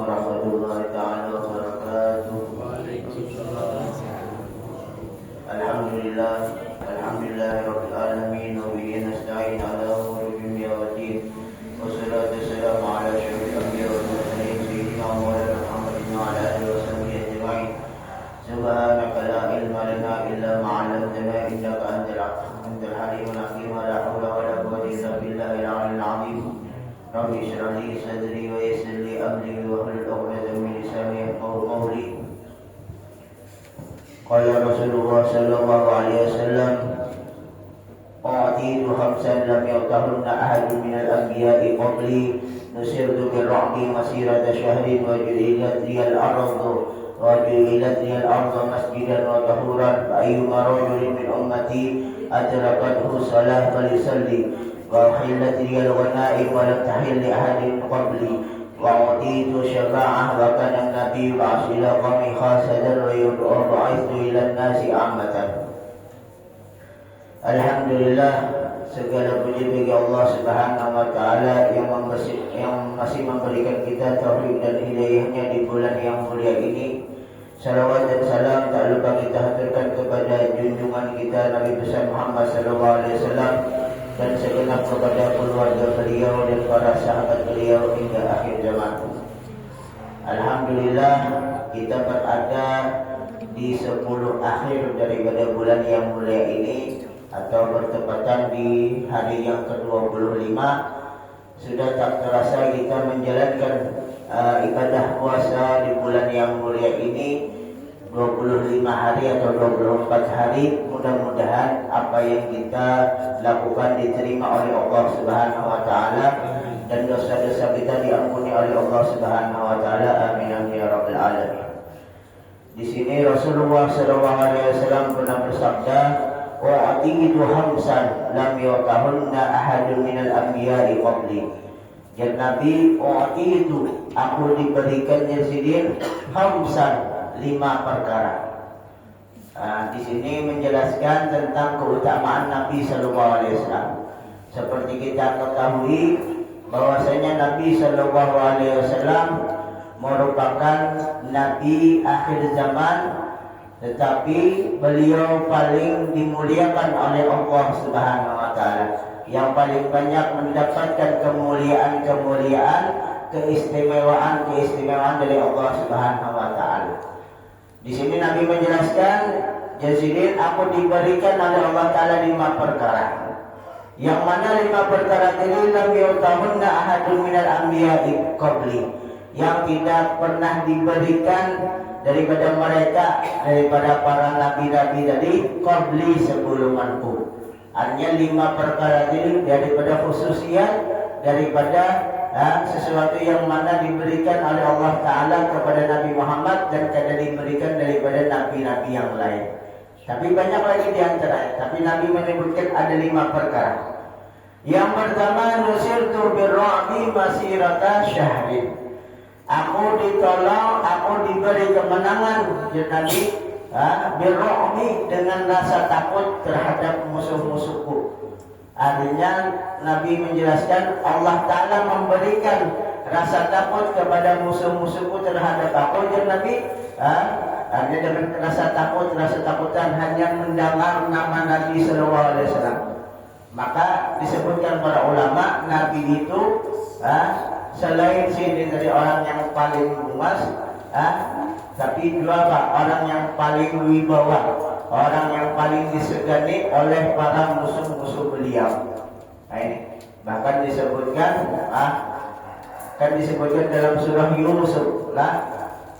warahmatullahi ta'ala wabarakatuh. Alhamdulillah rabbil alamin wa bihi nasta'in ala umuri dunya waddin. Wassalatu wassalamu ala asyrafil anbiya'i wal mursalin sayyidina Maulana Muhammadin wa ala alihi wa sahbihi ajma'in. Subhanaka la ilma lana illa ma 'allamtana innaka antal halimul hakim. La haula wa la quwwata illa billahil 'aliyyil 'azim. Rabbi shrah li sadri wa yassir li amri wa hlul 'uqdatam min lisani yafqahu qawli. Qala Rasulullah sallallahu alaihi wasallam, "A'titu khamsan lam yu'tahunna ahadun minal anbiya'i qabli, nusirtu birra'bi masirata syahrin wa ju'ilat liyal ardu masjidan wa tahuran, fa ayyuma rajulin min ummati adrakathu salah falyusalli, wa uhillat liyal ghanaim wa lam tahil li ahadin qabli, wa utitu syafa'ah wa kana an-nabi ba'atha ila qawmi khasadan wa yu'ithu ila an-nasi 'ammatan." Alhamdulillah, segala puji bagi Allah Subhanahu wa taala yang masih memberikan kita taufik dan hidayahnya di bulan yang mulia ini. Salawat dan salam tak lupa kita haturkan kepada junjungan kita Nabi besar Muhammad sallallahu alaihi wasallam dan segenap kepada keluarga beliau dan para sahabat beliau hingga akhir zaman. Alhamdulillah, kita berada di 10 akhir daripada bulan yang mulia ini, atau bertepatan di hari yang ke-25. Sudah tak terasa kita menjalankan ibadah puasa di bulan yang mulia ini 25 hari atau 24 hari. Mudah-mudahan apa yang kita lakukan diterima oleh Allah Subhanahu wa taala dan dosa-dosa kita diampuni oleh Allah Subhanahu wa taala. Amin amin ya rabbal alamin. Di sini Rasulullah sallallahu alaihi wasallam pernah bersabda, "Wa atitu khamsan lam yu'tahunna ahadun minal anbiya'i qabli." Dan Nabi, "Atitu, aku diberikan Yazidin khamsan, 5 perkara." Di sini menjelaskan tentang keutamaan Nabi sallallahu alaihi wasallam. Seperti kita ketahui bahwasanya Nabi sallallahu alaihi wasallam merupakan nabi akhir zaman, tetapi beliau paling dimuliakan oleh Allah Subhanahu wa taala, yang paling banyak mendapatkan kemuliaan-kemuliaan, keistimewaan dari Allah Subhanahu wa taala. Di sini Nabi menjelaskan, "Yazidin, aku diberikan oleh Allah taala 5 perkara." Yang mana 5 perkara ini lam yu'tahunna ahadun minal anbiya'i qabli, yang tidak pernah diberikan daripada mereka, daripada para nabi-nabi tadi, qabli, sebelumku. Artinya 5 perkara ini daripada khususiyat, daripada sesuatu yang mana diberikan oleh Allah Ta'ala kepada Nabi Muhammad dan tidak diberikan daripada nabi-nabi yang lain. Tapi banyak lagi di antara, tapi Nabi menyebutkan ada 5 perkara. Yang pertama, nusirtu birra'bi masirata syahrin. Aku ditolong, aku diberi kemenangan, jadi birra'bi, dengan rasa takut terhadap musuh-musuhku. Artinya Nabi menjelaskan Allah Ta'ala memberikan rasa takut kepada musuh-musuhku terhadap aku. Dan Nabi artinya dengan rasa takutan hanya mendengar nama Nabi sallallahu alaihi wasallam. Maka disebutkan para ulama, Nabi itu selain sini dari orang yang paling luas, tapi juga orang yang paling wibawa, orang yang paling disegani oleh para musuh-musuh beliau. Nah ini bahkan disebutkan, kan disebutkan dalam surah Yusuf lah.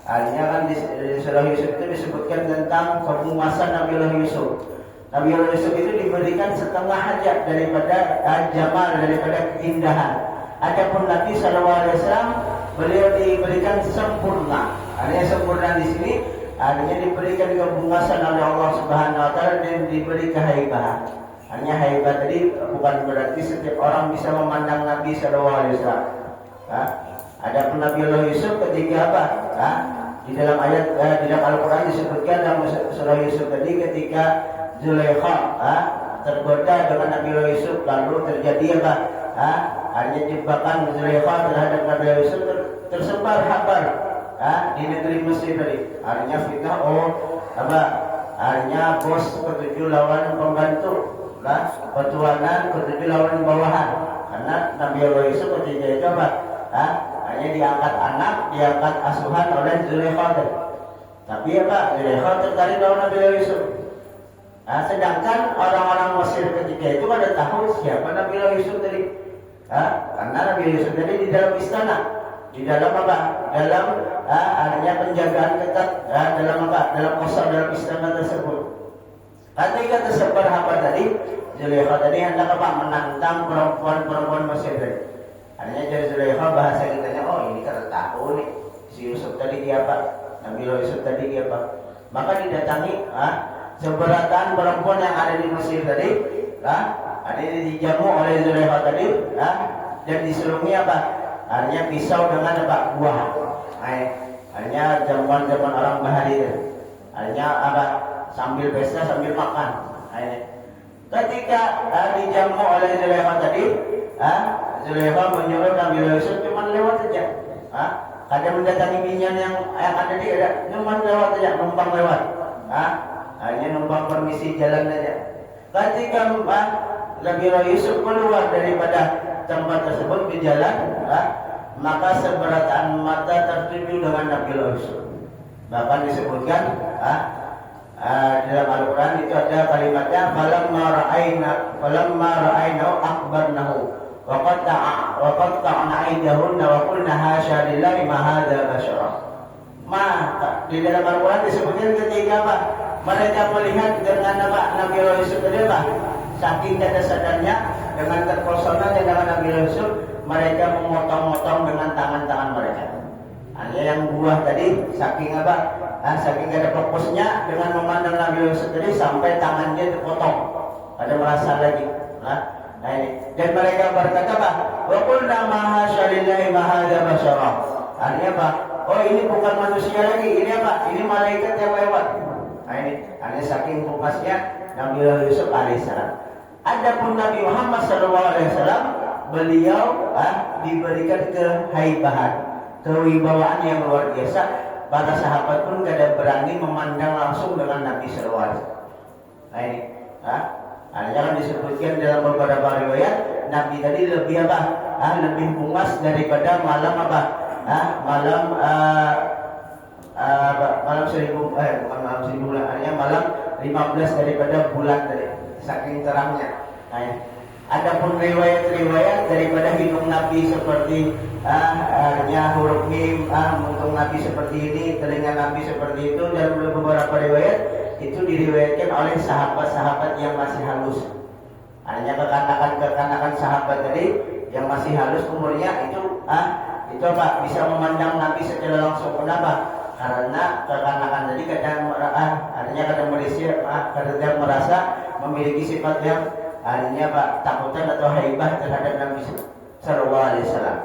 Artinya kan di surah Yusuf itu disebutkan tentang kemuasan Nabi Yusuf. Nabi Yusuf itu diberikan setengah hajat daripada jamal, daripada keindahan. Adapun Nabi sallallahu alaihi wasallam, beliau diberikan sempurna. Artinya sempurna di sini artinya diberikan kebuasan oleh Allah Subhanahu wa taala dan diberi kehaibahan. Hanya haibah tadi bukan berarti setiap orang bisa memandang Nabi sallallahu alaihi wasallam. Adapun Nabi Yusuf ketika apa? Di dalam ayat di dalam Al-Qur'an disebutkan dalam surah Yusuf tadi, ketika Zulaikha tergoda dengan Nabi Yusuf, lalu terjadi apa? Hanya jebakan Zulaikha terhadap Nabi Yusuf, tersebar kabar di negeri Mesir tadi. Artinya fitnah, artinya bos ketujuh lawan pembantu, petuanan ketujuh lawan bawahan. Karena Nabi Allah Yusuf ketika itu hanya diangkat anak, diangkat asuhan oleh Zulaikha. Tapi Zulaikha tertarik lawan Nabi Allah Yusuf. Sedangkan orang-orang Mesir ketika itu pada tahu siapa Nabi Allah Yusuf tadi. Karena Nabi Yusuf tadi di dalam istana, di dalam dalam adanya penjagaan ketat, dalam kosong dalam istana tersebut. Ketika tersebar kabar tadi, Zulaikha tadi hendak menantang perempuan-perempuan Mesir tadi. Artinya dari Zulaikha bahasa kitanya, ini kan tahu nih si Yusuf tadi dia Nabi Yusuf tadi dia Maka didatangi seberatan perempuan yang ada di Mesir tadi, ada dijamu oleh Zulaikha tadi, dan diselungi Artinya pisau dengan buah. Artinya jamuan-jamuan orang bahari itu. Artinya sambil pesta sambil makan. Ketika dijamu oleh Zulaikha tadi, Zulaikha menyuruh Nabi Yusuf cuma lewat saja. Kadang mendatangi minyan yang ada di cuma lewat saja, numpang lewat. Hanya numpang permisi jalan saja. Ketika Nabi Yusuf keluar daripada tempat tersebut di jalan, maka seberatan mata tertuju dengan Nabi Yusuf. Bahkan disebutkan dalam Al-Quran itu ada kalimatnya falamma ra'aynahu akbarnahu wa qatta'na aydahunna wa qulna hasya lillahi ma hadza basyara. Maka di dalam Al-Quran disebutkan ketika mereka melihat dengan Nabi Yusuf tadi saking sadarnya dengan terpesonanya dengan Nabi Yusuf, mereka memotong-motong dengan tangan-tangan mereka. Hanya yang buah tadi saking saking ada fokusnya dengan memandang Nabi Yusuf tadi sampai tangannya terpotong. Ada merasa lagi. Ini. Dan mereka berkata wa qulna ma hasya lillahi ma hadza basyara. Artinya ini bukan manusia lagi, ini ini malaikat yang lewat. Ini hanya saking fokusnya Nabi Yusuf alaihissalam. Adapun Nabi Muhammad SAW, beliau diberikan kehaibahan, kewibawaan yang luar biasa. Para sahabat pun tidak berani memandang langsung dengan Nabi SAW. Ini, jangan disebutkan dalam beberapa riwayat, Nabi tadi lebih lebih bungas daripada malam malam 1000 bulan, artinya malam 15 daripada bulan dari saking terangnya. Adapun riwayat-riwayat daripada hidung Nabi seperti huruf mim, muntung Nabi seperti ini, telinga Nabi seperti itu, dan beberapa riwayat itu diriwayatkan oleh sahabat-sahabat yang masih halus. Hanya kekanakan sahabat tadi yang masih halus umurnya itu bisa memandang Nabi secara langsung. Kenapa? Karena kekanakan tadi kadang merasa memiliki sifat yang takutan atau haibah terhadap Nabi sallallahu alaihi wasallam.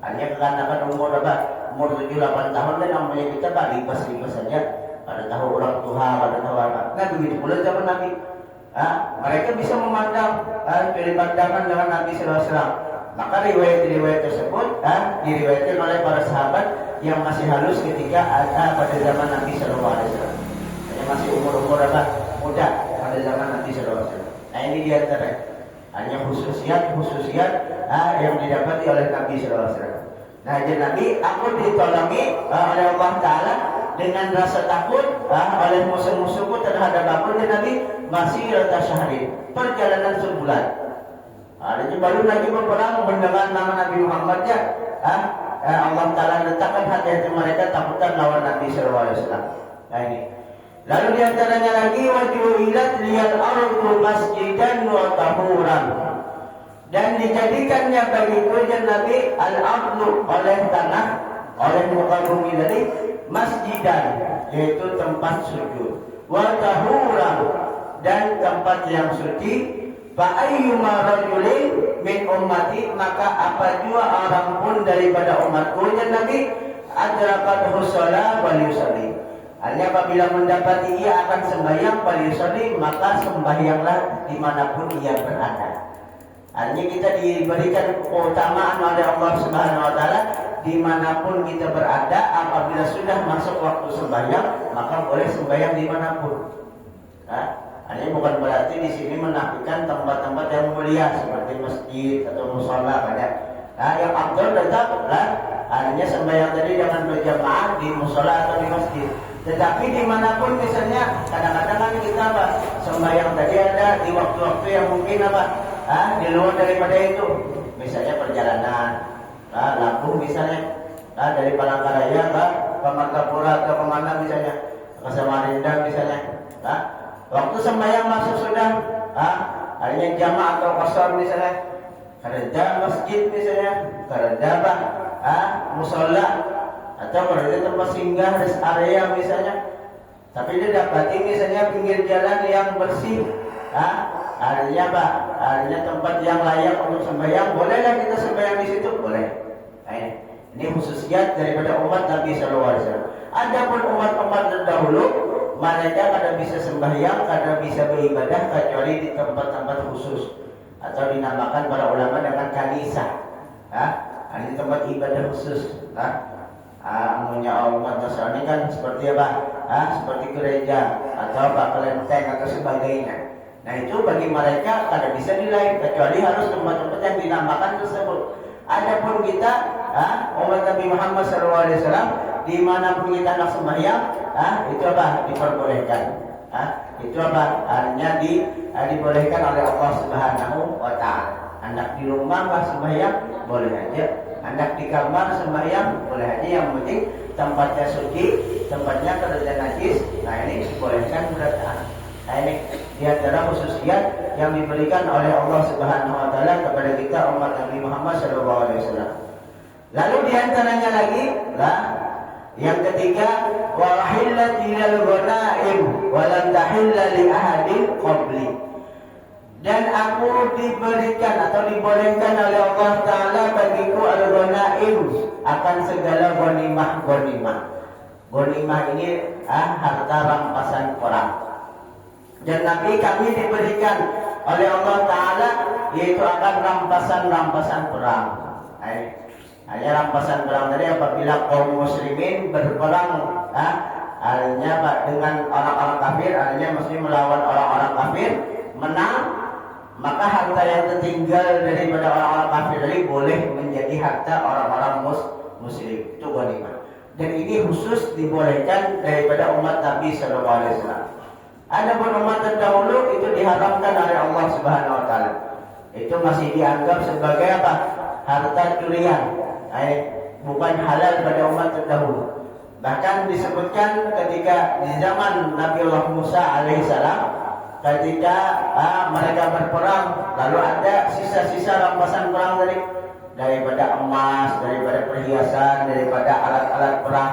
Hanya kekanakan umur 7-8 tahun dan namanya kita libas-libas saja. Pada tahu orang tua, pada tahu apa. Nah begitu pula zaman Nabi. Mereka bisa memandang pandangan dengan Nabi sallallahu alaihi wasallam. Maka riwayat-riwayat tersebut diriwayatkan oleh para sahabat yang masih halus ketika pada zaman Nabi sallallahu alaihi wasallam. Masih umur-umur muda pada zaman Nabi sallallahu alaihi wasallam. Ini diantara hanya khususiat yang didapati oleh Nabi sallallahu alaihi wasallam. Jadi Nabi aku ditolongi oleh Allah Taala dengan rasa takut oleh musuh-musuhku terhadap aku, dan Nabi masih syahrin, perjalanan sebulan. Jadi baru lagi berperang mendengar nama Nabi Muhammad Allah Taala letakkan hati-hati mereka takutan lawan Nabi sallallahu alaihi wasallam. Ini. Lalu diantaranya lagi wajulat liyal ardu masjidan wa tahuran, dan dijadikannya bagiku dan Nabi al-ardu oleh tanah, oleh muka bumi tadi, masjidan yaitu tempat sujud, wa tahuran dan tempat yang suci. Fa ayyuma rajulin min ummati, maka apa jua orang pun daripada umatku dan Nabi adrakat husala wal yusalli. Hanya apabila mendapati ia akan sembahyang wal yusalli, maka sembahyanglah dimanapun ia berada. Artinya kita diberikan keutamaan oleh Allah Subhanahu wa taala dimanapun kita berada. Apabila sudah masuk waktu sembahyang, maka boleh sembahyang dimanapun. Artinya bukan berarti di sini menafikan tempat-tempat yang mulia seperti masjid atau musola pada. Yang afdal tetaplah artinya sembahyang tadi jangan berjamaah di musola atau di masjid. Tetapi dimanapun misalnya kadang-kadang kan kita sembahyang tadi ada di waktu-waktu yang mungkin di luar daripada itu. Misalnya perjalanan, Lampung misalnya, dari Palangkaraya ke Martapura atau kemana misalnya, ke Samarinda misalnya. Waktu sembahyang masuk sudah, hanya jamaah atau qasar misalnya, kerja masjid misalnya, kerja musola atau kerja tempat singgah rest area misalnya. Tapi dia dapati misalnya pinggir jalan yang bersih, artinya artinya tempat yang layak untuk sembahyang, bolehlah kita sembahyang di situ, boleh. Ini khususiyat daripada umat Nabi SAW. Adapun umat-umat terdahulu, mereka kada bisa sembahyang, kada bisa beribadah kecuali di tempat-tempat khusus atau dinamakan para ulama dengan kanisa. Ini tempat ibadah khusus. Punya umat Nasrani kan seperti seperti gereja atau kelenteng atau sebagainya. Nah itu bagi mereka kada bisa nilai kecuali harus tempat-tempat yang dinamakan tersebut. Adapun kita umat Nabi Muhammad SAW dimanapun kita nak sembahyang, itu diperbolehkan. Itu artinya dibolehkan oleh Allah Subhanahu wa taala. Hendak di rumah sembahyang boleh aja, hendak di kamar sembahyang boleh aja, yang penting tempatnya suci, tempatnya tidak najis. Nah ini dibolehkan berarti. Nah ini di antara khususiyat yang diberikan oleh Allah Subhanahu wa taala kepada kita umat Nabi Muhammad SAW. Lalu di antaranya lagi yang ketiga, wa hillat ilal ghanaim wa lam tahilla li ahadin qabli. Dan aku diberikan atau dibolehkan oleh Allah Ta'ala bagiku al-ghanaim, akan segala ghanimah. Ghanimah ini harta rampasan perang. Dan Nabi kami diberikan oleh Allah Ta'ala yaitu akan rampasan perang. Hanya rampasan perang tadi apabila kaum muslimin berperang artinya dengan orang-orang kafir, artinya muslim melawan orang-orang kafir, menang, maka harta yang tertinggal daripada orang-orang kafir tadi boleh menjadi harta orang-orang muslim. Itu ghanimah. Dan ini khusus dibolehkan daripada umat Nabi SAW. Adapun umat terdahulu itu diharamkan oleh Allah Subhanahu wa taala. Itu masih dianggap sebagai harta curian. Bukan halal pada umat terdahulu. Bahkan disebutkan ketika di zaman Nabi Allah Musa alaihissalam, ketika mereka berperang, lalu ada sisa-sisa rampasan perang daripada emas, daripada perhiasan, daripada alat-alat perang,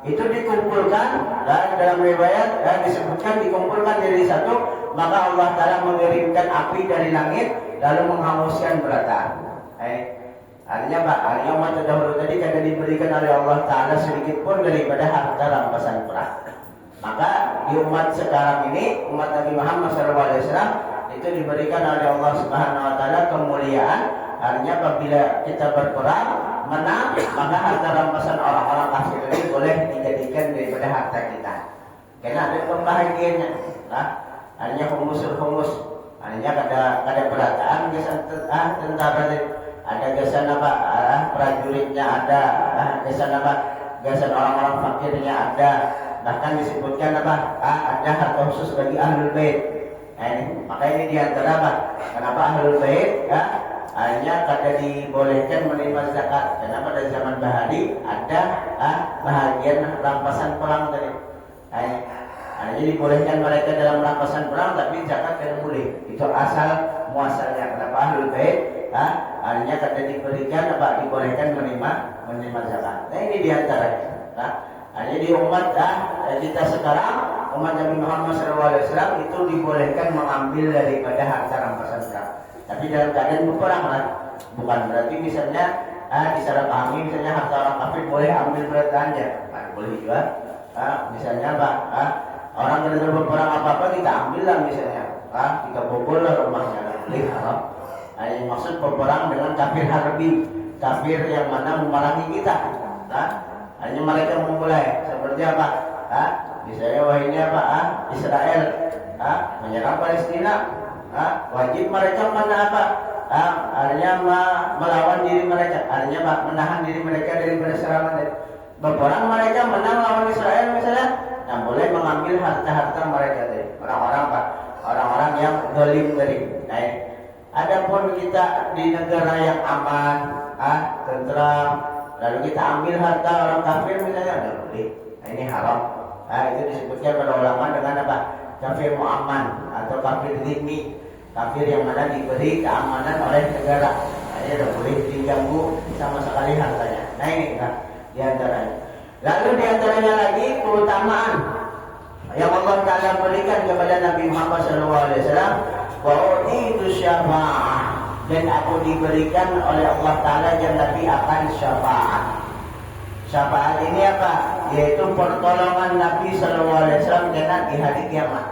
itu dikumpulkan, dan dalam riwayat disebutkan dikumpulkan jadi satu, maka Allah Ta'ala mengirimkan api dari langit lalu menghanguskan berataan. Artinya artinya umat terdahulu tadi kada diberikan oleh Allah Ta'ala sedikit pun daripada harta rampasan perang. Maka di umat sekarang ini, umat Nabi Muhammad SAW itu diberikan oleh Allah Subhanahu wa taala kemuliaan. Artinya apabila kita berperang menang, maka harta rampasan orang-orang kafir ini boleh dijadikan daripada harta kita. Karena ada pembahagiannya. Artinya humus. Artinya kada berataan gasan tentara, ada gasan prajuritnya ada, gasan orang-orang fakirnya ada. Bahkan disebutkan ada harta khusus bagi ahlul bait. Maka ini diantara kenapa ahlul bait hanya kada dibolehkan menerima zakat. Karena pada zaman Bahari ada bahagian rampasan perang tadi. Hanya dibolehkan mereka dalam rampasan perang, tapi zakat tidak boleh. Itu asal muasalnya. Kenapa ahlul bait hanya kada diberikan dibolehkan menerima zakat. Nah ini diantaranya. Hanya di umat kita sekarang, umat Nabi Muhammad SAW itu dibolehkan mengambil daripada harta rampasan perang. Tapi dalam keadaan berperang bukan berarti misalnya disalahpahami misalnya harta orang kafir boleh ambil beratanya, boleh juga. Misalnya orang yang berperang apa-apa kita ambil lah misalnya, kita bobol lah rumahnya, boleh haram. Yang maksud berperang dengan kafir harbi, kafir yang mana memerangi kita. Hanya mereka memulai seperti apa? Misalnya wah ini apa? Israel menyerang Palestina. Wajib mereka mana apa? Artinya melawan diri mereka, artinya apa? Menahan diri mereka dari serangan. Berperang mereka menang lawan Israel misalnya, boleh mengambil harta-harta mereka dari orang-orang apa? Orang-orang yang zalim tadi. Adapun kita di negara yang aman, tentram, lalu kita ambil harta orang kafir misalnya, tidak boleh. Ini haram. Itu disebutkan pada ulama dengan apa? Kafir mu'amman atau kafir zimmi, kafir yang mana diberi keamanan oleh negara. Ini tidak boleh diganggu sama sekali hartanya. Ini di antaranya. Lalu di antaranya lagi keutamaan yang Allah Ta'ala berikan kepada Nabi Muhammad SAW, bahwa itu syafaat, dan aku diberikan oleh Allah Ta'ala jannati akan syafaat. Syafaat ini apa? Yaitu pertolongan Nabi SAW dengan di hari kiamat.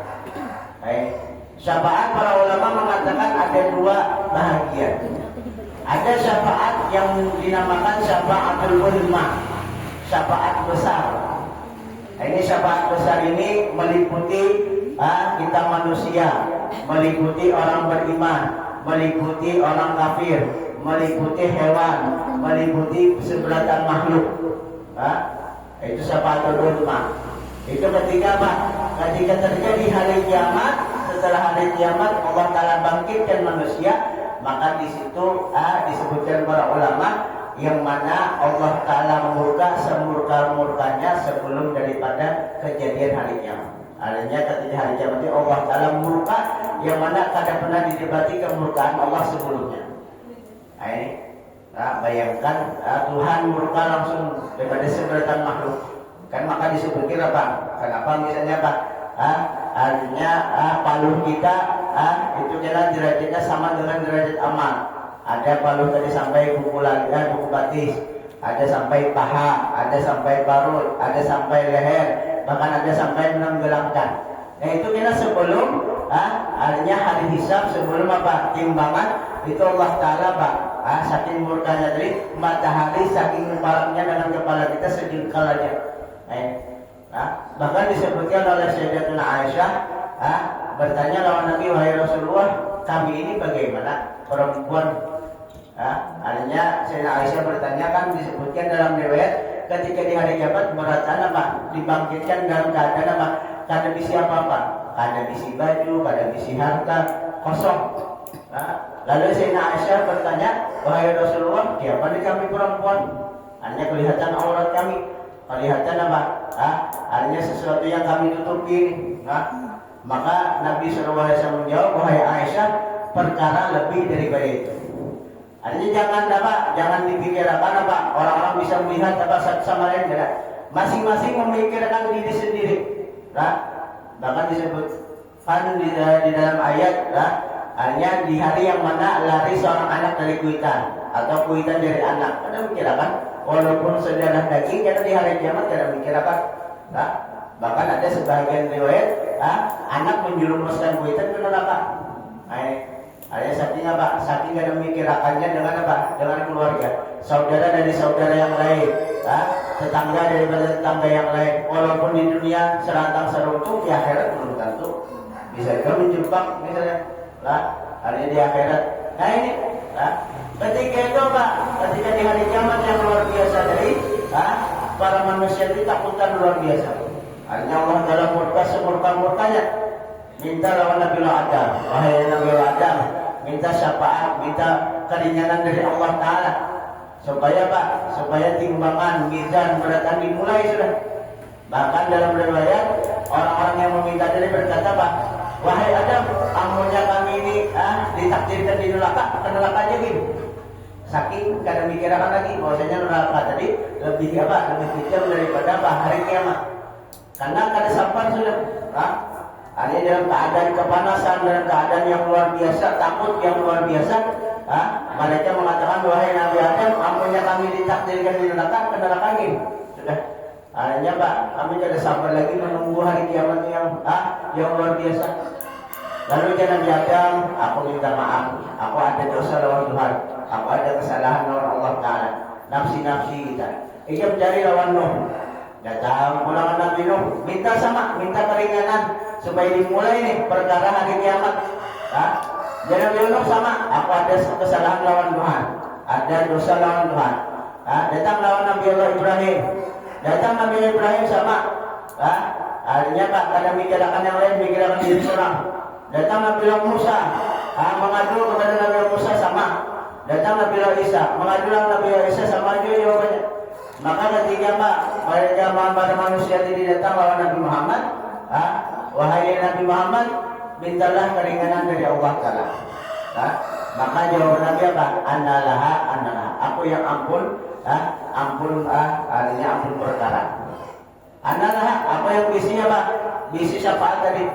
Syafaat para ulama mengatakan ada dua bahagian. Ada syafaat yang dinamakan syafaatul ulma, syafaat besar. Ini syafaat besar ini meliputi kita manusia, meliputi orang beriman, meliputi orang kafir, meliputi hewan, meliputi seberatan makhluk. Itu syafaatul ulma. Itu ketika apa? Ketika terjadi hari kiamat, setelah hari kiamat Allah Ta'ala bangkitkan manusia, maka di situ disebutkan para ulama yang mana Allah Ta'ala murka semurka-murkanya sebelum daripada kejadian hari kiamat. Artinya ketika hari kiamat itu Allah Ta'ala murka yang mana kada pernah didebati kemurkaan Allah sebelumnya. Bayangkan Tuhan murka langsung daripada seberatan makhluk. Kan maka disebutkan apa? Kenapa misalnya apa? Artinya paluh kita itu jalan derajatnya sama dengan derajat amal. Ada paluh tadi sampai buku batis, ada sampai paha, ada sampai parut, ada sampai leher, bahkan ada sampai menenggelamkan. Itu kita sebelum artinya hari hisab, sebelum apa? Timbangan itu Allah Ta'ala saking murkanya tadi, matahari saking palangnya dengan kepala kita sejengkal aja. Bahkan disebutkan oleh Sayyidatuna Aisyah bertanya lawan Nabi, wahai Rasulullah, kami ini bagaimana perempuan? Artinya Sayyidatuna Aisyah bertanya, kan disebutkan dalam riwayat ketika di hari kiamat beratan apa? Dibangkitkan dalam keadaan apa? Kada bisi apa-apa, kada bisi baju, kada bisi harta, kosong. Lalu Sayyidatuna Aisyah bertanya, wahai Rasulullah, siapa di kami perempuan? Artinya kelihatan aurat kami, kelihatan apa? Artinya sesuatu yang kami tutupi. Maka Nabi SAW menjawab, wahai Aisyah, perkara lebih daripada itu. Artinya jangan dipikirkan apa orang-orang bisa melihat apa satu sama lain, tidak. Masing-masing memikirkan diri sendiri. Bahkan disebutkan di dalam ayat, artinya di hari yang mana lari seorang anak dari kuitan atau kuitan dari anak. Anda mikirkan, walaupun sedarah daging, karena di hari kiamat kada mikirkan. Bahkan ada sebagian riwayat anak menjerumuskan kuitan ke neraka. Ada saking apa? Saking kada memikirkannya dengan apa? Dengan keluarga, saudara dari saudara yang lain, tetangga daripada tetangga yang lain. Walaupun di dunia serantang seruntuk, di akhirat belum tentu bisa juga menjebak misalnya. Artinya di akhirat. Ini ketika itu Pak, ketika di hari kiamat yang luar biasa dari para manusia itu takutan luar biasa. Artinya Allah dalam murka semurka-murkanya minta lawan Nabi Adam, wahai Nabi Adam, minta syafaat, minta keringanan dari Allah Ta'ala supaya Pak, supaya timbangan mizan beratan dimulai sudah. Bahkan dalam riwayat orang-orang yang meminta diri berkata, Pak, wahai Adam, amunnya kami ini ditakdirkan di neraka, ke neraka aja gitu. Saking kada mikirkan lagi bahwasanya neraka tadi lebih kecil daripada hari kiamat. Karena kada sabar sudah. Artinya dalam keadaan kepanasan, dalam keadaan yang luar biasa, takut yang luar biasa, mereka mengatakan, wahai Nabi Adam, amunnya kami ditakdirkan di neraka, ke neraka ini. Sudah. Artinya Pak, kami tidak sabar lagi menunggu hari kiamat yang luar biasa. Lalu dia Nabi Adam, aku minta maaf, aku ada dosa lawan Tuhan, aku ada kesalahan lawan Allah Ta'ala, nafsi-nafsi kita. Ia mencari lawan Nuh. Datang pulang Nabi Nuh, minta keringanan supaya dimulai nih perkara hari kiamat. Jadi Nabi Nuh sama, aku ada kesalahan lawan Tuhan, ada dosa lawan Tuhan. Datang lawan Nabi Allah Ibrahim, datang Nabi Ibrahim sama. Artinya Pak, kadang mikirkan yang lain, mikirkan diri seorang. Datang Nabi Musa, mengadu kepada Nabi Musa sama. Datang Nabi Isa, mengadu Nabi Isa sama juga jawabannya. Maka ketika mereka para manusia ini datang lawan Nabi Muhammad, wahai Nabi Muhammad, mintalah keringanan dari Allah Ta'ala. Maka jawaban Nabi apa? Analaha. Aku yang ampun, artinya ampun perkara. Analaha, apa yang bisinya Pak? Bisi syafaat tadi.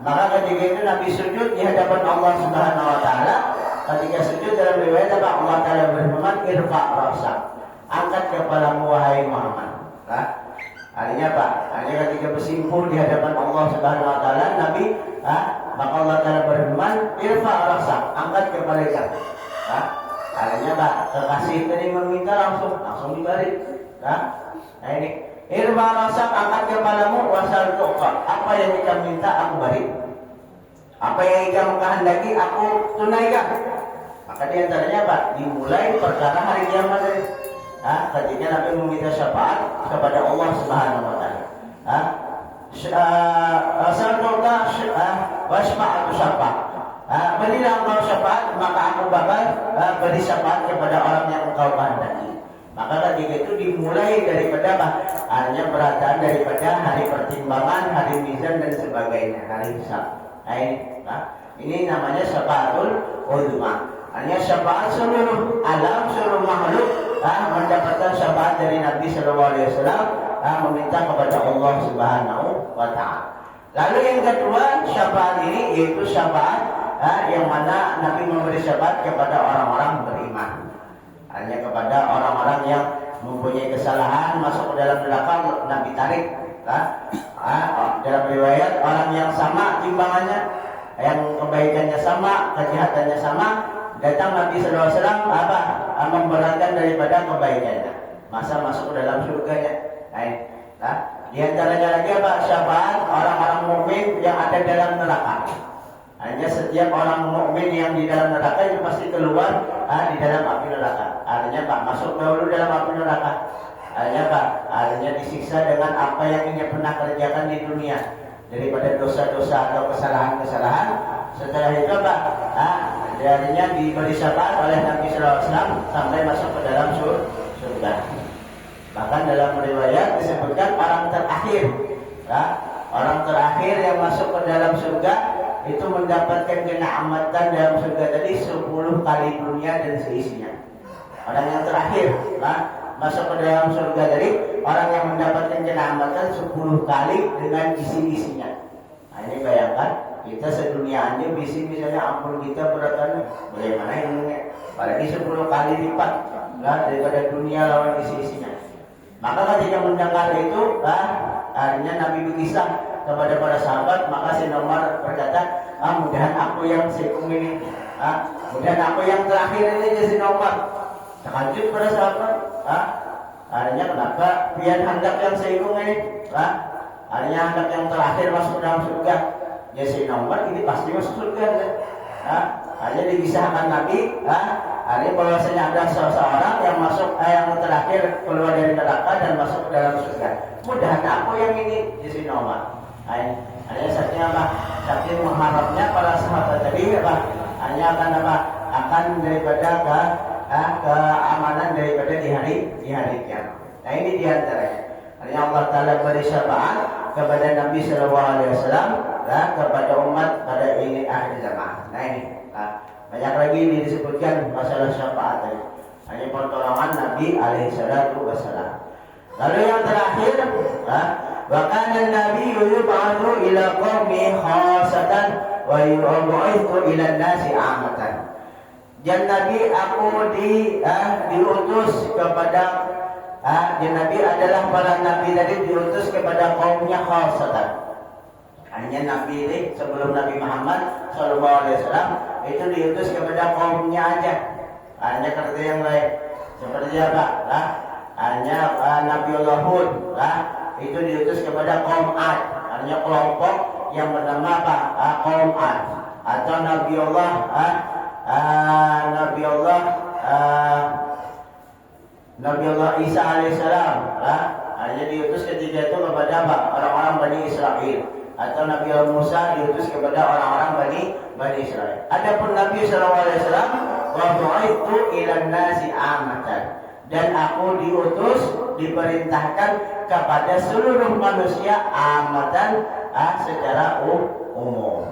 Maka ketika itu Nabi sujud di hadapan Allah Subhanahu Wa Ta'ala. Ketika sujud dalam riwayat apa? Allah Ta'ala berfirman, irfa' ra'sak, angkat kepalamu wahai Muhammad. Artinya apa? Artinya ketika bersimpul di hadapan Allah Subhanahu Wa Ta'ala, Nabi, maka Allah Ta'ala berfirman, irfa' ra'sak, angkat kepala. Artinya apa? Kekasih tadi meminta langsung dibalik. Nah ini irfa' ra'sak, angkat kepalamu, wasal tuqqa, apa yang kita minta aku beri, apa yang kita kehendaki aku tunaikan. Maka diantaranya apa? Dimulai perkara hari kiamat tadi. Ketika Nabi meminta syafaat kepada Allah Subhanahu Wa Taala. Syafaat wasfa'atu syafaat. Berilah engkau syafaat, maka aku bakal beri syafaat kepada orang yang engkau kehendaki. Maka ketika itu dimulai daripada apa? Hanya berataan daripada hari pertimbangan, hari mizan dan sebagainya, hari hisab. Ini namanya syafaatul uzma. Hanya syafaat seluruh alam, seluruh makhluk mendapatkan syafaat dari Nabi Sallallahu Alaihi Wasallam, meminta kepada Allah Subhanahu Wa Taala. Lalu yang kedua, syafaat ini yaitu syafaat yang mana Nabi memberi syafaat kepada orang-orang beriman. Hanya kepada orang-orang yang mempunyai kesalahan masuk ke dalam neraka, Nabi tarik. Dalam riwayat orang yang sama timbangannya, yang kebaikannya sama, kejahatannya sama, datang Nabi SAW memberatkan daripada kebaikannya, masa masuk ke dalam surganya. Di antaranya lagi apa? Syafaat orang-orang mukmin yang ada dalam neraka. Hanya setiap orang mukmin yang di dalam neraka itu pasti keluar di dalam api neraka. Artinya Pak, masuk dahulu dalam api neraka. Artinya Pak, artinya disiksa dengan apa yang ia pernah kerjakan di dunia daripada dosa-dosa atau kesalahan-kesalahan. Setelah itu Pak, artinya diberi syafaat oleh Nabi SAW sampai masuk ke dalam surga. Bahkan dalam riwayat disebutkan orang terakhir, orang terakhir yang masuk ke dalam surga itu mendapatkan kenikmatan dalam surga tadi 10 kali dunia dan seisinya. Orang yang terakhir masuk ke dalam surga tadi, orang yang mendapatkan kenikmatan 10 kali dengan isi-isinya. Ini bayangkan, kita sedunia aja bisi misalnya ampun kita beratnya bagaimana ini, apalagi 10 kali lipat daripada dunia lawan isi-isinya. Maka ketika mendengar itu, akhirnya Nabi berkisah kepada para sahabat, maka Sayyidina Umar berkata, mudahan aku yang sekum ini, mudahan aku yang terakhir ini jadi Sayyidina Umar. Terkejut para sahabat, akhirnya kenapa biar hendak yang sekum ini, akhirnya hendak yang terakhir masuk dalam surga. Ya Sayyidina Umar ini pasti masuk surga. Akhirnya dikisahkan Nabi, akhirnya bahwasanya ada seseorang yang masuk, yang terakhir keluar dari neraka dan masuk ke dalam surga. Mudahan aku yang ini di sini Umar. Hanya saking apa? Saking mengharapnya para sahabat tadi apa? Hanya akan apa? Akan daripada keamanan daripada di hari kiamat. Nah ini diantaranya. Hanya Allah Taala beri syafaat kepada Nabi Sallallahu Alaihi Wasallam kepada umat pada ini akhir zaman. Nah ini banyak lagi ini disebutkan masalah syafaat tadi. Hanya pertolongan Nabi Alaihi Wasallam. Lalu yang terakhir, bahkan Nabi yub'atsu ila qaumi khassatan wa yub'atsu ila nasi 'ammatan. Dan Nabi aku diutus kepada dan Nabi adalah para nabi tadi diutus kepada kaumnya khassatan. Hanya Nabi ini sebelum Nabi Muhammad SAW itu diutus kepada kaumnya aja. Hanya kerja yang lain. Seperti apa? Lah, hanya Nabiullah Hud, lah, itu diutus kepada kaum Ad. Hanya kelompok yang bernama apa? Kaum Ad. Atau Nabiullah Isa alaihissalam, lah, hanya diutus ketika itu kepada apa? Orang-orang Bani Israel. Atau Nabiullah Musa diutus kepada orang-orang Bani Israel. Adapun Nabi SAW, wa bu'ithu ilan nasi amatan, dan aku diutus, diperintahkan kepada seluruh manusia amatan, secara umum.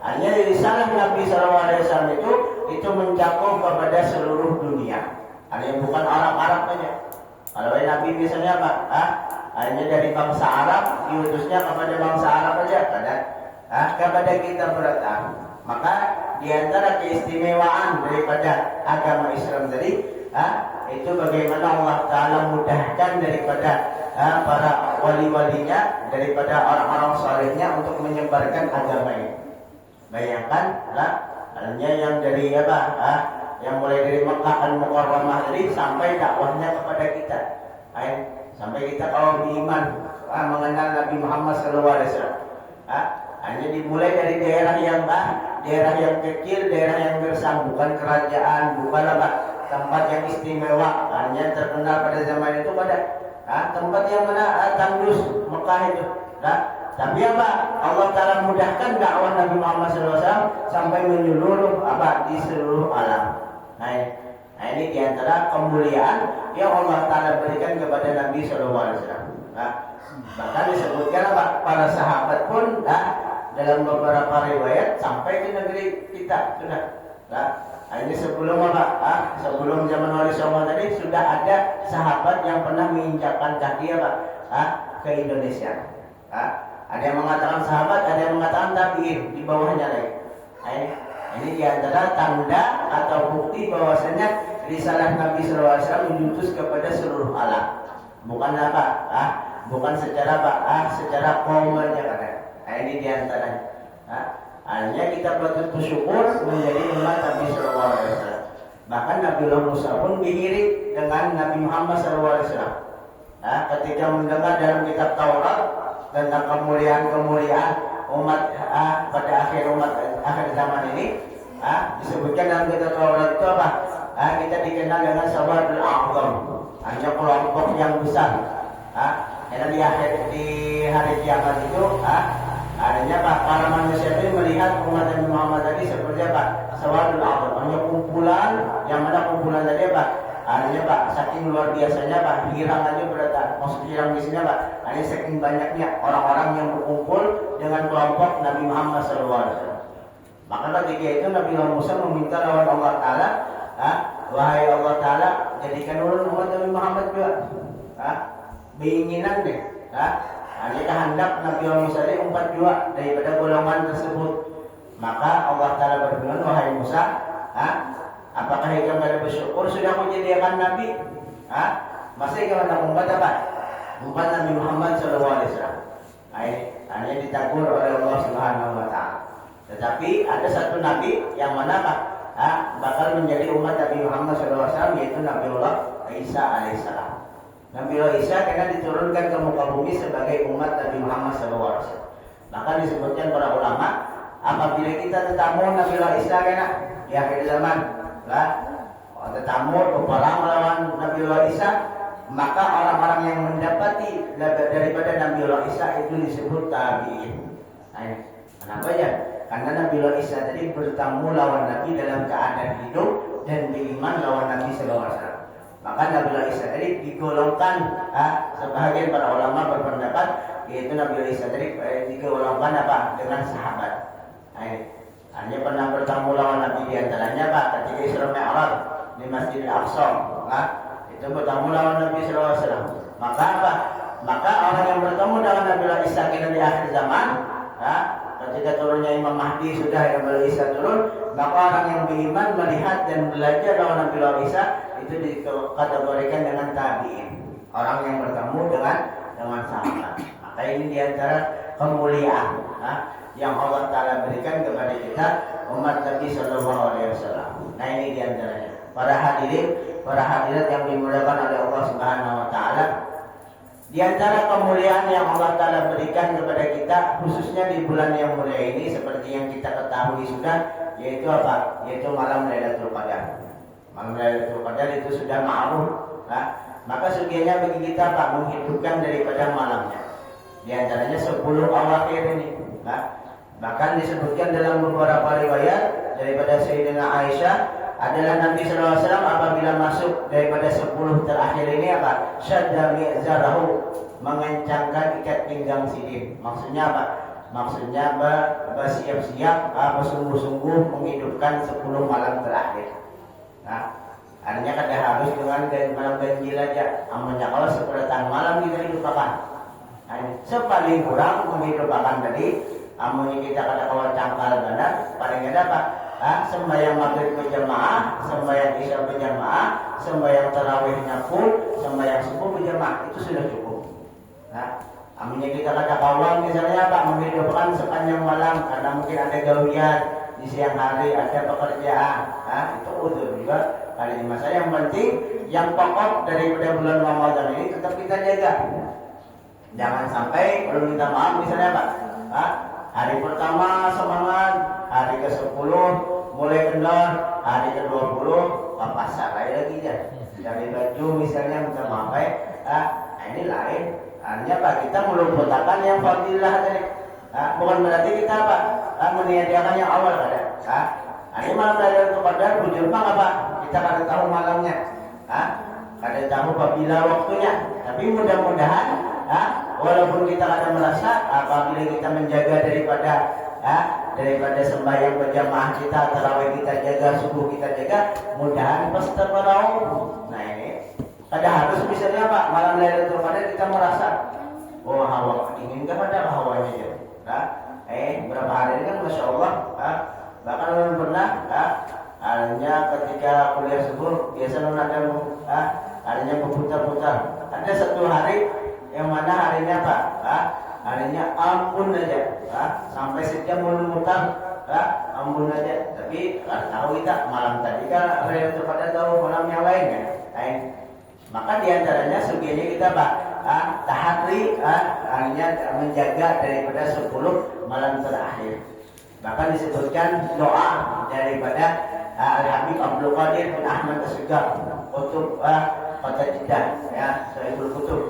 Hanya risalah Nabi SAW itu mencakup kepada seluruh dunia. Hanya bukan Arab saja. Kalau Nabi misalnya apa? Hanya dari bangsa Arab, diutusnya kepada bangsa Arab saja, kepada kita beratang. Maka di antara keistimewaan daripada agama Islam tadi, itu bagaimana Allah Ta'ala mudahkan daripada para wali-walinya, daripada orang-orang salehnya untuk menyebarkan agama ini. Bayangkan, hanya yang dari apa? Yang mulai dari Mekah Al-Mukarramah tadi sampai dakwahnya kepada kita. Sampai kita kalau beriman mengenal Nabi Muhammad SAW, hanya dimulai dari daerah yang kecil, daerah yang gersang, bukan kerajaan, bukan apa, tempat yang istimewa. Hanya terkenal pada zaman itu pada tempat yang mana tandus Mekah itu. Tapi apa? Allah Ta'ala mudahkan dakwah Nabi Muhammad SAW sampai menyeluruh di seluruh alam. Nah, ini diantara kemuliaan yang Allah Ta'ala berikan kepada Nabi SAW. Bahkan disebutkan para sahabat pun dalam beberapa riwayat sampai ke negeri kita sudah. Ini sebelum sebelum zaman Wali Songo tadi sudah ada sahabat yang pernah menginjakkan kaki ke Indonesia. Ada yang mengatakan sahabat, ada yang mengatakan tabi'in, di bawahnya lagi. Ini diantara tanda atau bukti bahwasanya risalah Nabi SAW diutus kepada seluruh alam. Bukan bukan secara secara kaum saja. Ini diantaranya. Hanya kita patut bersyukur menjadi umat Nabi SAW. Bahkan Nabiullah Musa pun diiring dengan Nabi Muhammad SAW. Ketika mendengar dalam kitab Taurat tentang kemuliaan umat pada akhir zaman ini, disebutkan dalam kitab Taurat itu apa? Kita dikenal dengan Sawadul A'zam, hanya kelompok yang besar. Karena di hari kiamat itu, adanya para manusia itu melihat umat Nabi Muhammad tadi seperti apa? Sawadul A'zam, hanya kumpulan, yang mana kumpulan tadi apa? Artinya saking luar biasanya hirang aja berdatang. Maksud hirang di sini hanya saking banyaknya orang-orang yang berkumpul dengan kelompok Nabi Muhammad SAW. Maka ketika itu Nabi Musa meminta lawan Allah Ta'ala, wahai Allah Ta'ala, jadikan ulun umat Nabi Muhammad juga. Beinginan deh. Hanya kehendak Nabi Musa ini umat juga daripada golongan tersebut. Maka Allah Ta'ala berfirman, wahai Musa, apakah kamu ada bersyukur sudah menyediakan Nabi? Masih kamu nak umat apa? Umat Nabi Muhammad SAW. Hanya ditegur oleh Allah Subhanahu Wa Taala. Tetapi ada satu Nabi yang mana bakal menjadi umat Nabi Muhammad SAW, yaitu Nabiullah Isa alaihissalam. Nabiullah Isa karena diturunkan ke muka bumi sebagai umat Nabi Muhammad SAW. Maka disebutkan para ulama, apabila kita tetamu Nabiullah Isa karena di akhir zaman, tetamu berperang melawan Nabiullah Isa, maka orang-orang yang mendapati daripada Nabiullah Isa itu disebut tabi'in. Kenapa ya? Karena Nabiullah Isa tadi bertemu lawan Nabi dalam keadaan hidup dan beriman lawan Nabi SAW. Maka Nabiullah Isa tadi digolongkan, sebagian para ulama berpendapat yaitu Nabiullah Isa tadi digolongkan dengan sahabat. Hanya pernah bertemu lawan Nabi diantaranya ketika Isra Mi'raj di Masjidil Aqsa, itu bertemu lawan Nabi SAW. Maka orang yang bertemu dengan Nabiullah Isa di akhir zaman, ketika turunnya Imam Mahdi sudah Nabiullah Isa turun, maka orang yang beriman melihat dan belajar lawan Nabiullah Isa itu dikategorikan dengan tabi'in, orang yang bertemu dengan sahabat. Maka ini diantara kemuliaan yang Allah Ta'ala berikan kepada kita umat Nabi Sallallahu Alaihi Wasallam. Nah ini diantaranya. Para hadirat yang dimuliakan oleh Allah Subhanahu Wa Ta'ala. Di antara kemuliaan yang Allah Ta'ala berikan kepada kita, khususnya di bulan yang mulia ini, seperti yang kita ketahui sudah, yaitu apa? Yaitu malam Lailatul Qadar. Malam Lailatul Qadar itu sudah ma'ruf. Maka sebagiannya bagi kita Pak menghidupkan daripada malamnya. Di antaranya 10 awakhir ini. Bahkan disebutkan dalam beberapa riwayat daripada Sayyidina Aisyah adalah Nabi SAW apabila masuk daripada 10 terakhir ini apa? Syadda mi'zarahu, mengencangkan ikat pinggang sidin. Maksudnya apa? Maksudnya bersiap-siap, bersungguh-sungguh menghidupkan 10 malam terakhir. Artinya kada harus dengan malam ganjil aja. Amanya kalau sepertang malam kita hidupkan. Sepaling kurang menghidupkan tadi. Amunnya kita kada kawal cangkal benar, paling ada apa? Sembahyang maghrib berjamaah, sembahyang isya berjamaah, sembahyang tarawihnya full, sembahyang subuh berjamaah, itu sudah cukup. Amunnya kita kada kawal misalnya apa? Menghidupkan sepanjang malam karena mungkin ada gawian di siang hari, ada pekerjaan, itu udah juga. Hari ini masa yang penting, yang pokok daripada bulan Ramadan ini tetap kita jaga. Jangan sampai kalau minta maaf misalnya apa? Hari pertama semangat, hari ke-10 mulai kendor, hari ke-20 pasar lagi ya. Dari baju misalnya minta maaf ini lain. Hanya Pak kita melupakan yang fadilah tadi. Bukan berarti kita apa? Meniadakan yang awal ada. Ini malam Lailatul Qadar bujur Pak apa? Kita kada tahu malamnya. Kada tahu apabila waktunya. Tapi mudah-mudahan walaupun kita kada merasa apabila kita menjaga daripada sembahyang berjamaah kita, tarawih kita jaga, subuh kita jaga, mudahan pas terperau. Nah ini kada harus misalnya Pak malam Lailatul Qadar kita merasa hawa ingin enggak ada hawanya aja. Berapa hari ini kan Masya Allah bahkan pernah hanya ketika kuliah subuh biasa ada harinya berputar-putar. Ada satu hari yang mana harinya Pak harinya ampun aja sampai sejam memutar ampun aja. Tapi tahu kita malam tadi kan Lailatul Qadar tahu malam yang lain ya. Maka diantaranya sebagiannya kita Pak tahadri hanya menjaga daripada 10 malam terakhir. Bahkan disebutkan doa daripada Al-Habib Abdul Qadir bin Ahmad As-Sugab Kutub Kota Jeddah ya, Sahibul Kutub.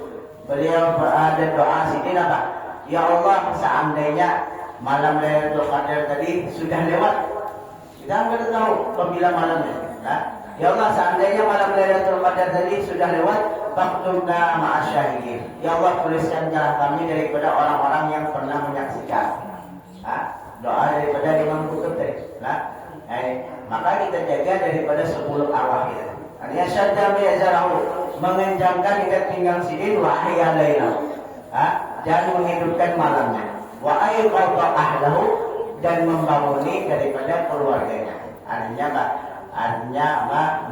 Beliau ada doa sini apa? Ya Allah, seandainya malam Lailatul Qadar tadi sudah lewat, kita enggak tahu apabila malamnya. Ya Allah, seandainya malam Lailatul Qadar tadi sudah lewat, faktubna ma'asyahidin. Ya Allah, tuliskan jalan kami daripada orang-orang yang pernah menyaksikan. Doa daripada Imam Kutub tadi. Maka kita jaga daripada 10 awakhir. Artinya syadda mi'zarahu, mengencangkan ikat pinggang sidin wa ahya lailahu. Dan menghidupkan malamnya. Wa ayqadha ahlahu, dan membanguni daripada keluarganya. Artinya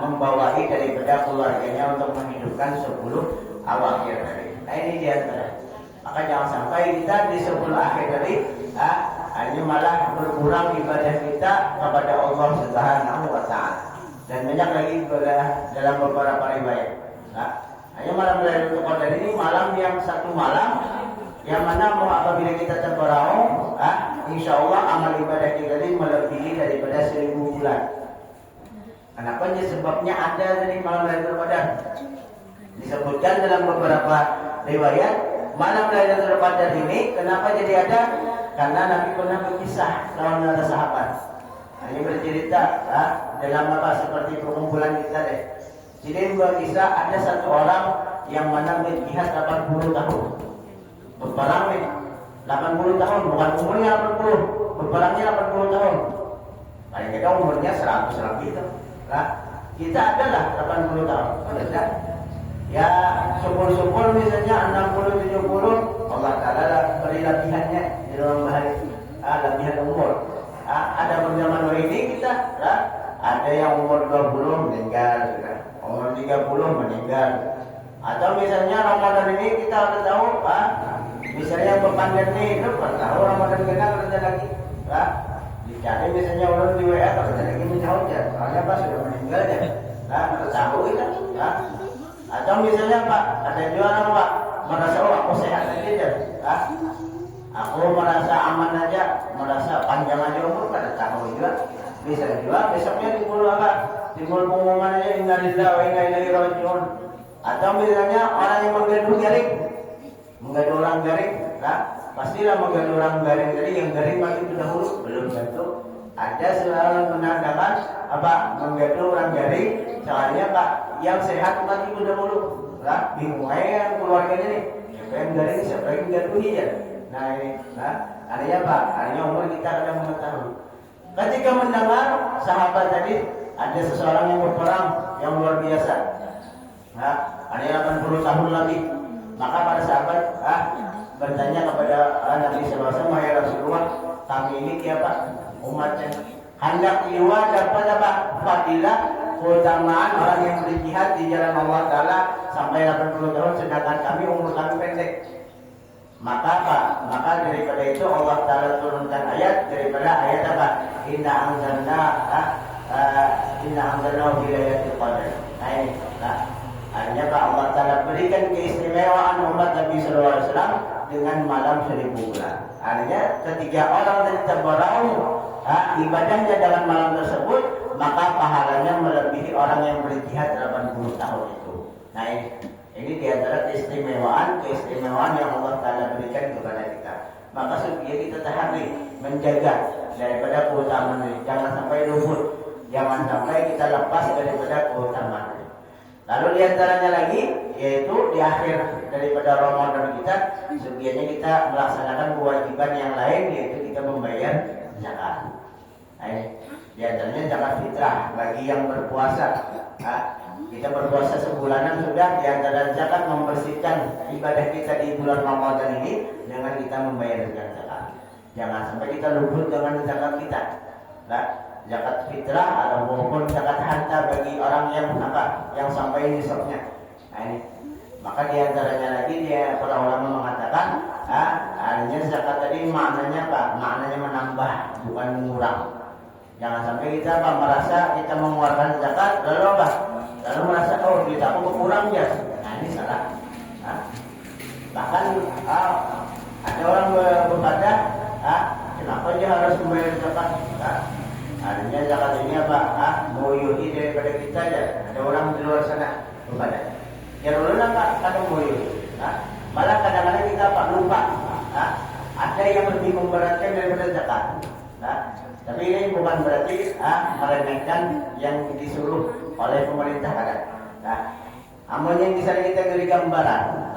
membawai daripada keluarganya untuk menghidupkan 10 awakhir tadi. Nah ini diantara. Maka jangan sampai kita di 10 akhir tadi hanya malah berkurang ibadah kita kepada Allah Subhanahu wa Ta'ala. Dan banyak lagi dalam beberapa riwayat. Hanya malam Lailatul Qadar ini malam yang satu malam yang mana apabila kita terberau, insya Allah amal ibadah kita ini melebihi daripada 1000 bulan. Kenapa? Sebabnya ada dari malam Lailatul Qadar. Disebutkan dalam beberapa riwayat malam Lailatul Qadar ini kenapa jadi ada? Karena Nabi pernah berkisah lawan para sahabat. Ini bercerita dalam seperti perkumpulan kita deh. Jadi berkisah ada satu orang yang mana berjihad 80 tahun. Berperang nih 80 tahun, bukan umurnya 80, berperangnya 80 tahun. Paling kita umurnya 100 lebih itu. Kita adalah 80 tahun. Ada ya syukur-syukur misalnya 60 70 Allah Ta'ala beri latihannya di dalam bahari latihan umur. Ada zaman ini kita ada yang umur 20 meninggal, umur 30 meninggal. Atau misalnya Ramadan ini kita udah tahu Misalnya pandemi itu per tahu Ramadan genap kerja lagi, nah, dicari misalnya orang di WA kerja lagi menjauh ya, soalnya Pak sudah meninggal ya, nah tahu itu, nah, atau misalnya Pak ada juga orang Pak merasa oh aku sehat aja, nah, aku merasa aman aja, merasa panjang aja umur pada tahu juga, bisa juga besoknya timbul apa, timbul pengumuman aja innalillahi wa inna ilaihi raji'un, atau misalnya orang yang menggaduh garing. Menggaduh orang garing, nah, pastilah menggaduh orang garing. Jadi yang garing mati dahulu belum tentu. Ada selalu menandakan apa menggaduh orang garing. Soalnya Pak yang sehat mati dahulu. Nah, bingung aja yang keluarganya nih. Siapa yang garing, siapa yang gaduhi ya. Nah ini, nah, artinya apa? Artinya umur kita akan mengetahui. Ketika mendengar sahabat tadi ada seseorang yang berperang yang luar biasa. Nah, ada 80 tahun lagi. Maka para sahabat bertanya kepada Nabi sallallahu alaihi wasallam, "Ya Rasulullah, kami ini siapa? Umat yang hendak jiwa dapat apa? Fadilah, keutamaan orang yang berjihad di jalan Allah Taala sampai 80 tahun sedangkan kami umur kami pendek." Maka apa? Maka daripada itu Allah Taala turunkan ayat daripada ayat apa? Inna anzalnahu fi lailatul qadar. Nah ini, nah. Hanya Pak Allah Ta'ala berikan keistimewaan umat Nabi SAW dengan malam 1000 bulan. Artinya ketika orang terberau ibadahnya dalam malam tersebut, maka pahalanya melebihi orang yang berjihad 80 tahun itu. Nah ini diantara keistimewaan yang Allah Ta'ala berikan kepada kita. Maka supaya kita tahari menjaga daripada keutamaan ini. Jangan sampai luput, jangan sampai kita lepas daripada keutamaan. Lalu diantaranya lagi yaitu di akhir daripada Ramadan kita sebenarnya kita melaksanakan kewajiban yang lain yaitu kita membayar zakat. Nah, diantaranya zakat fitrah bagi yang berpuasa. Kita berpuasa sebulanan sudah diantara zakat membersihkan ibadah kita di bulan Ramadan ini dengan kita membayar zakat. Jangan sampai kita luput dengan zakat kita. Nah, zakat fitrah atau maupun zakat harta bagi orang yang sampai nisabnya. Nah ini, maka diantaranya lagi para ulama mengatakan, artinya zakat tadi maknanya apa? Maknanya menambah, bukan mengurang. Jangan sampai kita merasa kita mengeluarkan zakat lalu apa? Lalu merasa oh kita aku berkurang ya. Nah ini salah. Bahkan ada orang berkata, kenapa dia harus membayar zakat? Artinya zakat ini apa? Mau yuhi daripada kita aja. Ada orang di luar sana berkata, ya dulu apa? Kadang mau yuhi. Malah kadang-kadang kita lupa. Ada yang lebih memberatkan daripada zakat. Tapi ini bukan berarti meremehkan yang disuruh oleh pemerintah kadang. Namun yang bisa kita beri gambaran.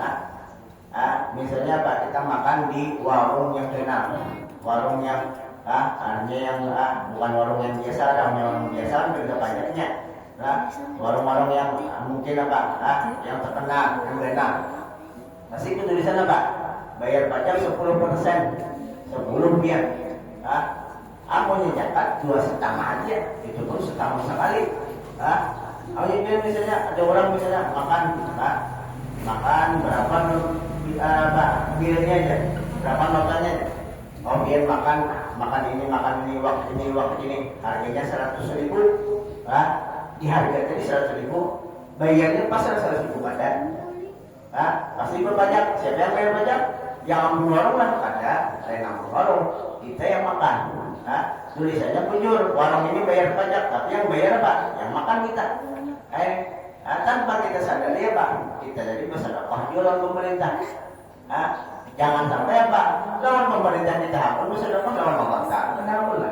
Misalnya apa? Kita makan di warung yang tenang, warung yang artinya yang bukan warung yang biasa, warung biasa kan beda pajaknya. Warung-warung yang mungkin apa? Yang terkenal, yang enak. Masih tulisan apa? Bayar pajak 10%, 10 biar. Amunnya zakat 2,5 aja, itu pun setahun sekali. Ini misalnya ada orang misalnya makan berapa bilnya aja, berapa notanya. Oh dia makan ini waktu ini harganya 100.000, di harga tadi 100.000, bayarnya pas 100.000 pada, pasti berpajak. Siapa yang bayar pajak? Yang ambil warung lah, ada saya ambil warung, kita yang makan. Tulisannya bujur, warung ini bayar pajak, tapi yang bayar apa? Yang makan kita. Tanpa kita sadari apa? Kita jadi bersedekah jualan pemerintah. Jangan sampai apa? Lawan pemerintah ditahan, bersedekah lawan Allah Ta'ala. Kenapa?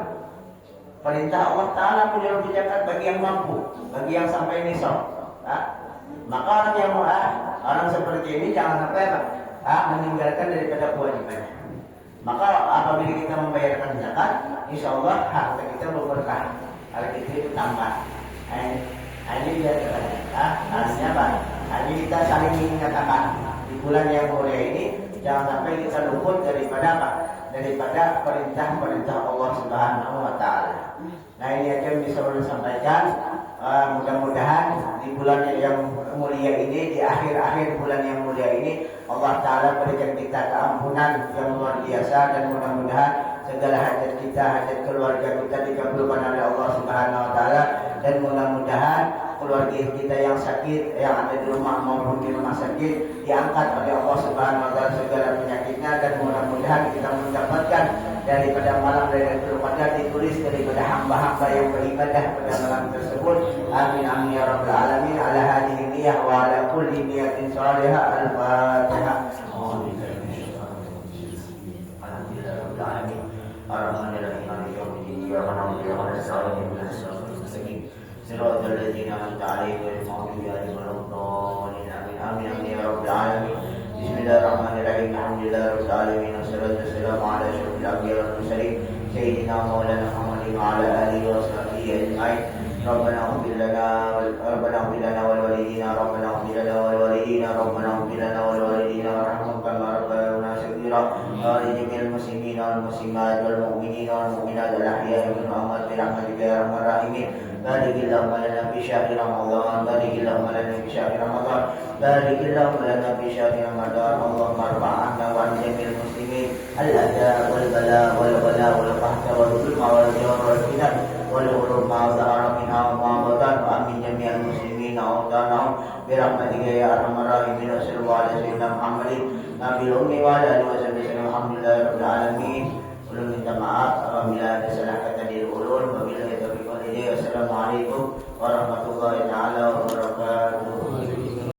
Perintah Allah Ta'ala punya kebijakan bagi yang mampu, bagi yang sampai nisab. Maka orang seperti ini jangan sampai apa? Meninggalkan daripada kewajibannya. Maka apabila kita membayarkan zakat, insya Allah harta kita berberkah, harta kita itu tambah. Ini dia artinya apa? Ini kita saling mengatakan di bulan yang mulia ini jangan sampai kita luput daripada apa? Daripada perintah-perintah Allah Subhanahu wa Ta'ala. Nah ini aja yang bisa saya sampaikan. Mudah-mudahan di bulan yang mulia ini, di akhir-akhir bulan yang mulia ini, Allah Ta'ala berikan kita keampunan yang luar biasa, dan mudah-mudahan segala hajat kita, hajat keluarga kita dikabulkan oleh Allah Subhanahu Wa Ta'ala, dan mudah-mudahan keluarga kita yang sakit, yang ada di rumah maupun di rumah sakit, diangkat oleh Allah Subhanahu Wa Ta'ala segala penyakitnya, dan mudah-mudahan kita mendapatkan daripada malam Lailatul Qadar ditulis daripada hamba-hamba yang beribadah pada malam tersebut. Amin amin ya rabbal alamin. Ala hadhihi niyyah wa ala kulli niyatin salihah. Al-Fatihah. Alhamdulillahirabbil alamin. Arrahmanirrahim. Maliki yaumiddin. Iyyaka na'budu wa iyyaka nasta'in. Ihdinas siratal mustaqim. Siratal ladzina an'amta 'alaihim ghairil maghdubi 'alaihim waladdallin. Amin amin ya rabbal alamin. Bismillahirrahmanirrahim. Alhamdulillahirabbil alamin. Wassalatu wassalamu ala asyrofil anbiya'i wal mursalin sayyidina maulana Muhammadin wa ala alihi wa sahbihi ajma'in. Rabbana ighfir lana wal walidina Rabbana ighfir lana wal walidina Rabbana ighfir lana wal walidina warhamhum kama rabbayana shaghira. Wa jami'il muslimin wal muslimat wal mu'minin wal mu'minat al ahya'i minhum amwat bi rahmatika ya arhamar rahimin. بارك اللهم لنا في شهر رمضان بارك اللهم لنا في شهر رمضان بارك اللهم لنا في شهر رمضان. اللهم ارفع عنا وعن جميع المسلمين الاذى والبلاء والغلاء والقهر والظلم والجور والفتن والغرور ما ظهر منها وما بطن وامن جميع المسلمين اوطانهم برحمتك يا ارحم الراحمين. وصلى الله على سيدنا محمد نبي الامي وعلى اله وصحبه وسلم. الحمد لله رب العالمين. Belum minta maaf apabila ada salah kata di ulun. Wabillahi taufiq wal hidayah. Wassalamualaikum